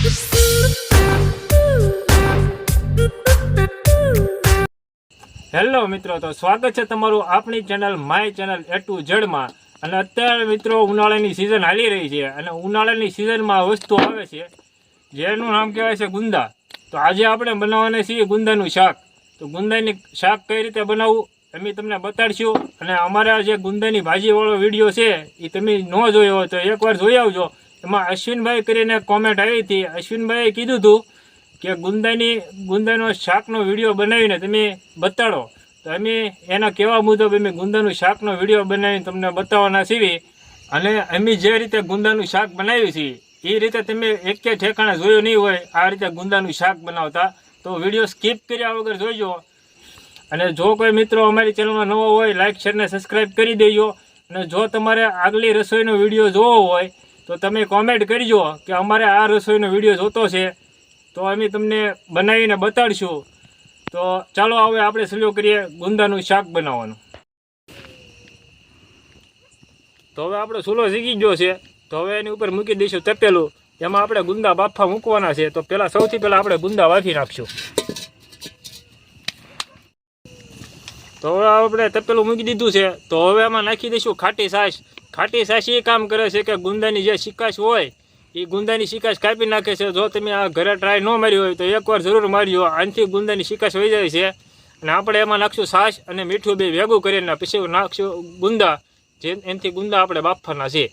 Hello મિત્રો, તો સ્વાગત છે તમારું આપણી channel my channel A to Z માં। અને અત્યારે મિત્રો ઉનાળાની સિઝન હાલી રહી છે અને ઉનાળાની સિઝનમાં વસ્તુ આવે છે જેનું નામ કહેવાય છે ગુંદા। તો આજે આપણે બનાવવાના છીએ ગુંદાનું શાક। તો ગુંદાની શાક કઈ રીતે બનાવવું અમે તમને બતાડશું। અને અમારા જે ગુંદાની ભાજીવાળો વિડીયો છે એ તમે ન જોયો હોય તો એકવાર જોઈ આવજો। એમાં અશ્વિનભાઈ કરીને કોમેન્ટ આવી હતી। અશ્વિનભાઈએ કીધું હતું કે ગુંદાનો શાકનો વિડીયો બનાવીને તમે બતાડો। તો અમે એના કહેવા મુજબ અમે ગુંદાનું શાકનો વિડીયો બનાવીને તમને બતાવવાના છીએ। અને અમે જે રીતે ગુંદાનું શાક બનાવ્યું છે એ રીતે તમે એક ઠેકાણે જોયું નહીં હોય આ રીતે ગુંદાનું શાક બનાવતા। તો વિડીયો સ્કીપ કર્યા વગર જોઈજો। અને જો કોઈ મિત્રો અમારી ચેનલમાં નવો હોય લાઇક શેર ને સબસ્ક્રાઈબ કરી દેજો। અને જો તમારે આગલી રસોઈનો વિડીયો જોવો હોય તો તમે કોમેન્ટ કરજો કે અમારે આ રસોઈનો વિડીયો જોતો છે, તો અમે તમને બનાવીને બતાડશું। તો ચાલો હવે આપણે શરૂ કરીએ ગુંદાનું શાક બનાવવાનું। તો હવે આપણે ચૂલો ઝીકી ગયો છે, તો હવે એની ઉપર મૂકી દઈશું તપેલું। એમાં આપણે ગુંદા બાફા મૂકવાના છે। તો સૌથી પહેલાં આપણે ગુંદા બાફી નાખશું। તો હવે આપણે તપેલું મૂકી દીધું છે, તો હવે એમાં નાખી દઈશું ખાટી છાશ। ખાટી છાશ એ કામ કરે છે કે ગુંદાની જે શિકાશ હોય એ ગુંદાની શિકાશ કાપી નાખે છે। જો તમે આ ઘરે ટ્રાય ન મારી હોય તો એકવાર જરૂર મારજો, આનાથી ગુંદાની શિકાશ વહી જાય છે। અને આપણે એમાં નાખશું છાશ અને મીઠું બે ભેગું કરીને પછી નાખશું ગુંદા, જે એનાથી ગુંદા આપણે બાફવાના છે।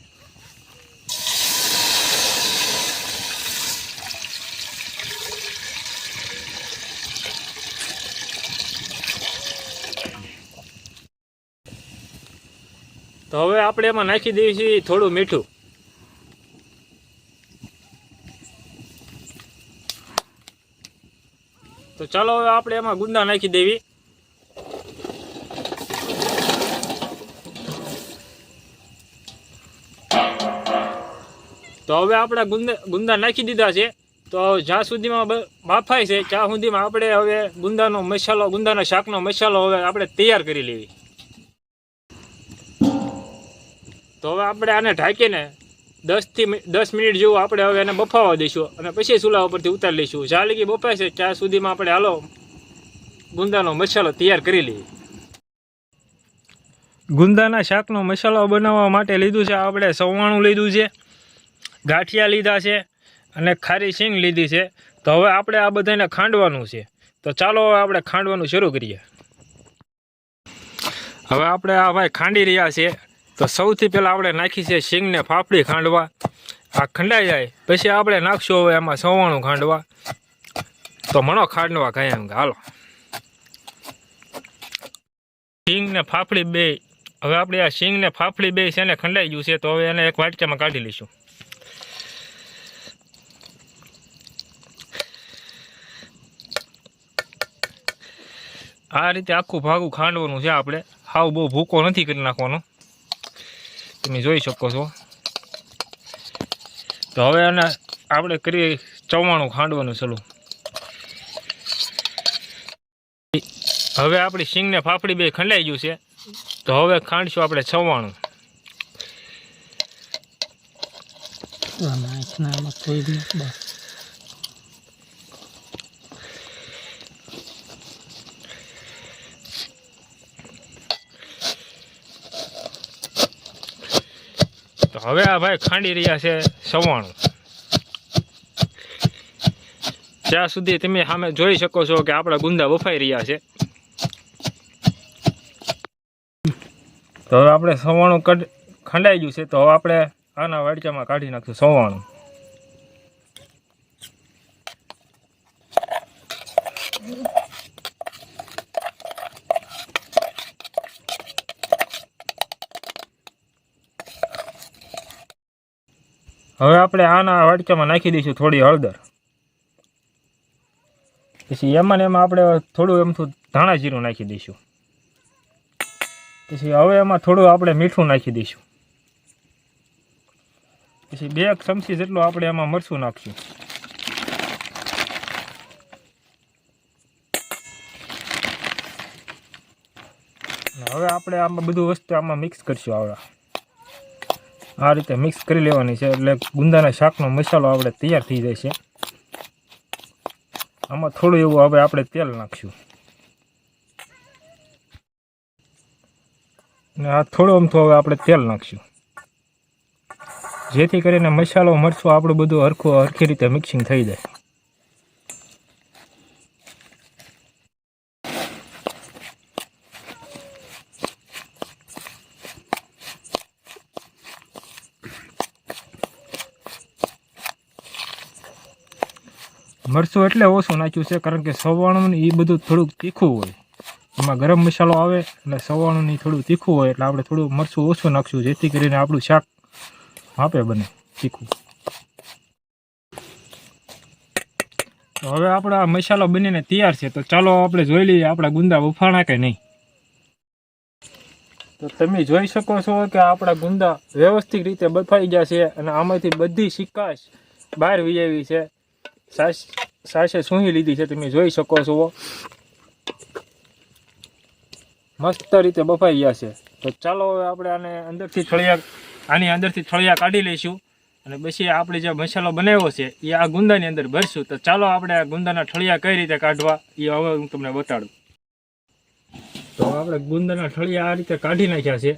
તો હવે આપણે એમાં નાખી દઈએ છીએ થોડું મીઠું। તો ચાલો હવે આપણે એમાં ગુંદા નાખી દેવી। તો હવે આપણે ગુંદા નાખી દીધા છે। તો જ્યાં સુધીમાં બાફાય છે ત્યાં સુધીમાં આપણે હવે ગુંદાના શાકનો મસાલો હવે આપણે તૈયાર કરી લેવી। તો હવે આપણે આને ઢાંકીને 10 મિનિટ જેવું આપણે હવે એને બફાવા દઈશું અને પછી ચૂલા ઉપરથી ઉતારી લઈશું। જ્યાં લગી બફાય છે ત્યાં સુધીમાં આપણે હાલો ગુંદાનો મસાલો તૈયાર કરી લઈએ। ગુંદાના શાકનો મસાલો બનાવવા માટે લીધું છે આપણે સવાણું લીધું છે, ગાંઠિયા લીધા છે અને ખારી શીંગ લીધી છે। તો હવે આપણે આ બધાને ખાંડવાનું છે। તો ચાલો હવે આપણે ખાંડવાનું શરૂ કરીએ। હવે આપણે આ ભાઈ ખાંડી રહ્યા છે। તો સૌથી પહેલાં આપણે નાખી છે શીંગને ફાફડી ખાંડવા। આ ખંડાઈ જાય પછી આપણે નાખશું હવે એમાં સવાણું ખાંડવા। તો મણો ખાંડવા ખાય એમ હાલો શીંગને ફાફડી બે। હવે આપણે આ શીંગને ફાફડી બે છે ને ખંડાઈ ગયું છે। તો હવે એને એક વાટકામાં કાઢી લઈશું। આ રીતે આખું ભાગું ખાંડવાનું છે આપણે, હાવ બહુ ભૂકો નથી કરી નાખવાનો, તમે જોઈ શકો છો। તો હવે એને આપણે કરીએ ચવાણું ખાંડવાનું ચાલુ। હવે આપણી શીંગને ફાફડી બે ખંડાઈ ગયું છે। તો હવે ખાંડશું આપણે ચવાણું। તો હવે આ ભાઈ ખાંડી રહ્યા છે સવાણું। ત્યાં સુધી તમે સામે જોઈ શકો છો કે આપણા ગુંદા બફાઈ રહ્યા છે। તો હવે આપણે સવાણું ખંડાઈ ગયું છે। તો હવે આપણે આના વાડકામાં કાઢી નાખશું સવાણું। હવે આપણે આના વાડકામાં નાખી દઈશું થોડી હળદર, પછી એમાં આપણે થોડું એમથું ધાણા જીરું નાખી દઈશું। પછી હવે એમાં થોડું આપણે મીઠું નાખી દઈશું। પછી 2 ચમચી જેટલું આપણે એમાં મરચું નાખશું। હવે આપણે આમાં બધું વસ્તુ આમાં મિક્સ કરશું। આવડા આ રીતે મિક્સ કરી લેવાની છે એટલે ગુંદાના શાકનો મસાલો આપણે તૈયાર થઈ જાય છે. આમાં થોડું એવું હવે આપણે તેલ નાખશું અને આ થોડું અમથું હવે આપણે તેલ નાખશું જેથી કરીને મસાલો મરચું આપણું બધું હરખી રીતે મિક્સિંગ થઈ જાય. મરચું એટલે ઓછું નાખ્યું છે કારણ કે સવાણું એ બધું થોડુંક તીખું હોય, એમાં ગરમ મસાલો આવે એટલે સવાણું થોડું તીખું હોય એટલે આપણે થોડું મરચું ઓછું નાખશું જેથી કરીને આપણું શાક માપે બને તીખું. તો હવે આપણા મસાલો બનીને તૈયાર છે. તો ચાલો આપણે જોઈ લઈએ આપણા ગુંદા બફાણા કે નહીં. તો તમે જોઈ શકો છો કે આપણા ગુંદા વ્યવસ્થિત રીતે બફાઈ ગયા છે અને આમાંથી બધી શિકાશ બહાર વહી આવી છે. સાસે સૂંઘી લીધી છે, તમે જોઈ શકો છો મસ્ત રીતે બફાઈ ગયા છે. તો ચાલો હવે આપણે આની અંદરથી થળિયા કાઢી લઈશું અને પછી આપણે જે મસાલો બનાવ્યો છે એ આ ગુંદાની અંદર ભરશું. તો ચાલો આપણે આ ગુંદાના થળિયા કઈ રીતે કાઢવા એ હવે હું તમને બતાડું. તો આપણે ગુંદાના થળિયા આ રીતે કાઢી નાખ્યા છે,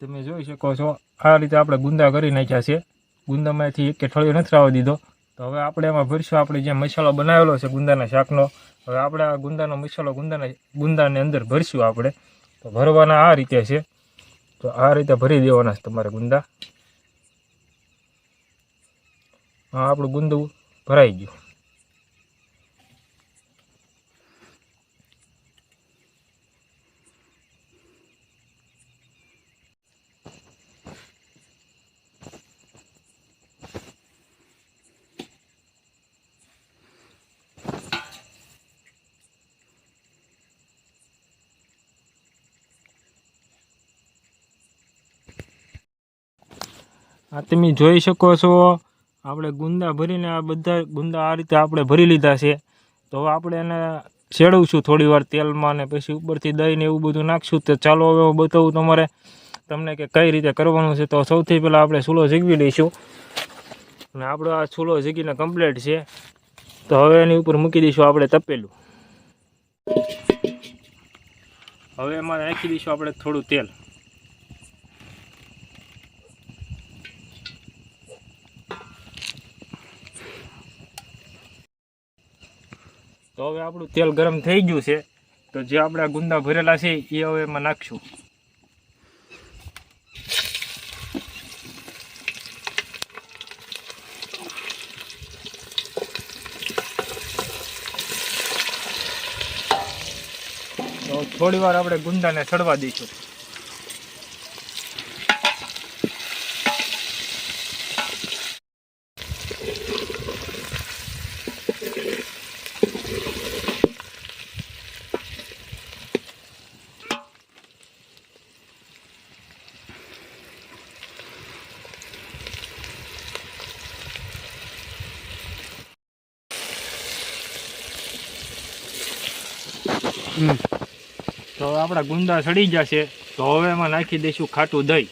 તમે જોઈ શકો છો. આ રીતે આપણે ગુંદા કરી નાખ્યા છે, ગુંદામાંથી એક થળિયો નથી આવવા દીધો. તો હવે આપણે એમાં ભરશું આપણે જે મસાલો બનાવેલો છે ગુંદાના શાકનો. હવે આપણે આ ગુંદાનો મસાલો ગુંદાની અંદર ભરશું આપણે. તો ભરવાના આ રીતે છે, તો આ રીતે ભરી દેવાના છે તમારે ગુંદા. હા, આપણું ગુંદું ભરાઈ ગયું. આ તમે જોઈ શકો છો આપણે ગુંદા ભરીને આ બધા ગુંદા આ રીતે આપણે ભરી લીધા છે. તો હવે આપણે એને શેડવશું થોડી વાર તેલમાં ને પછી ઉપરથી દહીં ને એવું બધું નાખશું. તો ચાલો હવે હું બતાવું તમને કે કઈ રીતે કરવાનું છે. તો સૌથી પહેલાં આપણે ચૂલો ઝીગવી લઈશું અને આપણો આ ચૂલો ઝીગીને કમ્પ્લીટ છે. તો હવે એની ઉપર મૂકી દઈશું આપણે તપેલું. હવે એમાં નાખી દઈશું આપણે થોડું તેલ. તો હવે આપણું તેલ ગરમ થઈ ગયું છે. તો જે આપણા ગુંદા ભરેલા છે એ હવે એમાં નાખશું. તો થોડી વાર આપણે ગુંદાને સડવા દઈશું. તો આપણા ગુંદા સડી જશે. તો હવે એમાં નાખી દઈશું ખાટું દહીં.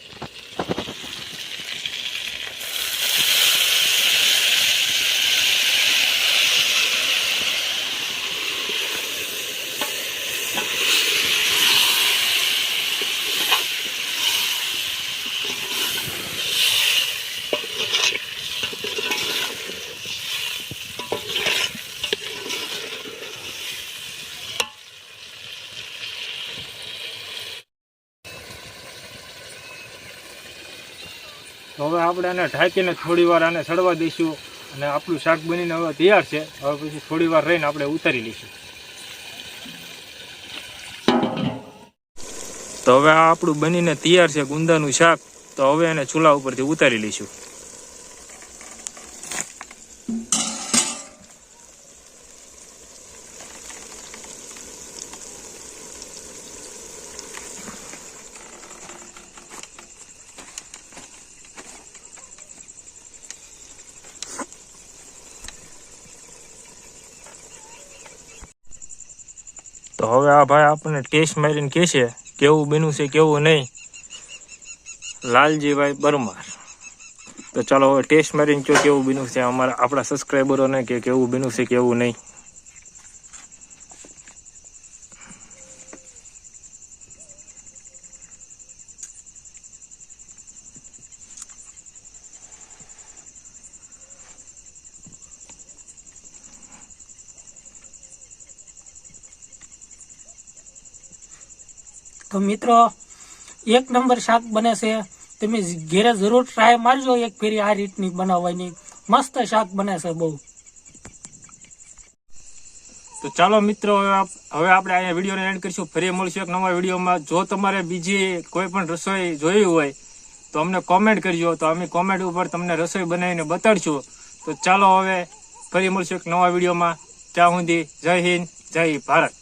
તો હવે આપણે આને ઢાંકીને થોડી વાર આને સડવા દઈશું અને આપણું શાક બનીને હવે તૈયાર છે. હવે પછી થોડી વાર રહીને આપણે ઉતારી લઈશું. તો હવે આ આપણું બનીને તૈયાર છે ગુંદાનું શાક. તો હવે એને ચૂલા ઉપરથી ઉતારી લઈશું. તો હવે આ ભાઈ આપણને ટેસ્ટ મારીને કહેશે કેવું બન્યું છે કેવું નહીં. લાલજીભાઈ પરમાર. તો ચાલો હવે ટેસ્ટ મારીને જો કેવું બન્યું છે આપણા સબસ્ક્રાઈબરોને કે કેવું બન્યું છે કેવું નહીં. તો મિત્રો 1 નંબર શાક બને છે. તમે ઘેરે જરૂર ટ્રાય મારજો એક ફેરી આ રીતની બનાવવાની. મસ્ત શાક બને છે બહુ. તો ચાલો મિત્રો હવે આપણે અહીંયા વિડીયોને એન્ડ કરીશું. ફરી મળશું એક નવા વિડીયોમાં. જો તમારે બીજી કોઈ પણ રસોઈ જોઈ હોય તો અમને કોમેન્ટ કરજો, તો અમે કોમેન્ટ ઉપર તમને રસોઈ બનાવીને બતાડશું. તો ચાલો હવે ફરી મળશું એક નવા વિડીયોમાં. ત્યાં સુધી જય હિન્દ, જય ભારત.